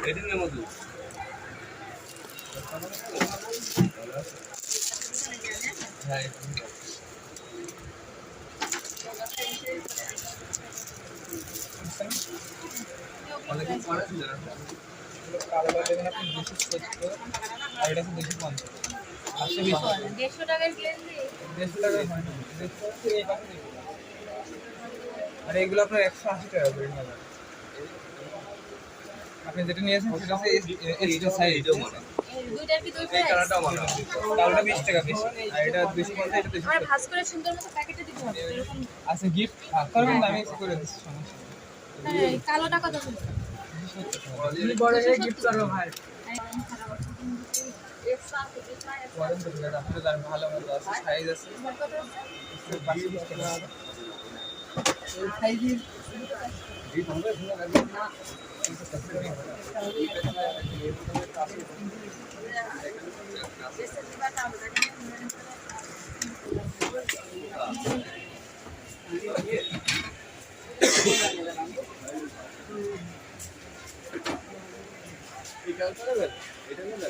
এডিনের মতো হ্যাঁ অনেকদিন পরে ছিল না কালো দেখুন আপনি 270 আর এটা 250 150 টাকার গ্লেজ 150 টাকা হয় না 150 এই পাশে দেখুন আর এগুলো আপনার 180 টাকা করে নিয়ে যাবেন আপনি যেটা নিয়েছেন সেটা হচ্ছে এক্সট্রা সাইজ দুইটার কি দুই এই প্রাইস কালারটা ভালো কালোটা 20 টাকা বেশি আর এটা 250 এটা 200 আমরা ভাঁজ করে সুন্দর মতো প্যাকেটে দিতে হবে এরকম আচ্ছা গিফট করবেন না আমি এসে করে দিচ্ছি সমস্যা হ্যাঁ কালোটা কত করে নেই বড় হয়ে গিফট করব ভাই বলেন তো এটা আপনাদের জানেন ভালো মতো আছে সাইজ আছে সাইজ এই আমরা শুনে লাগবে না এটা করে এটা নিয়ে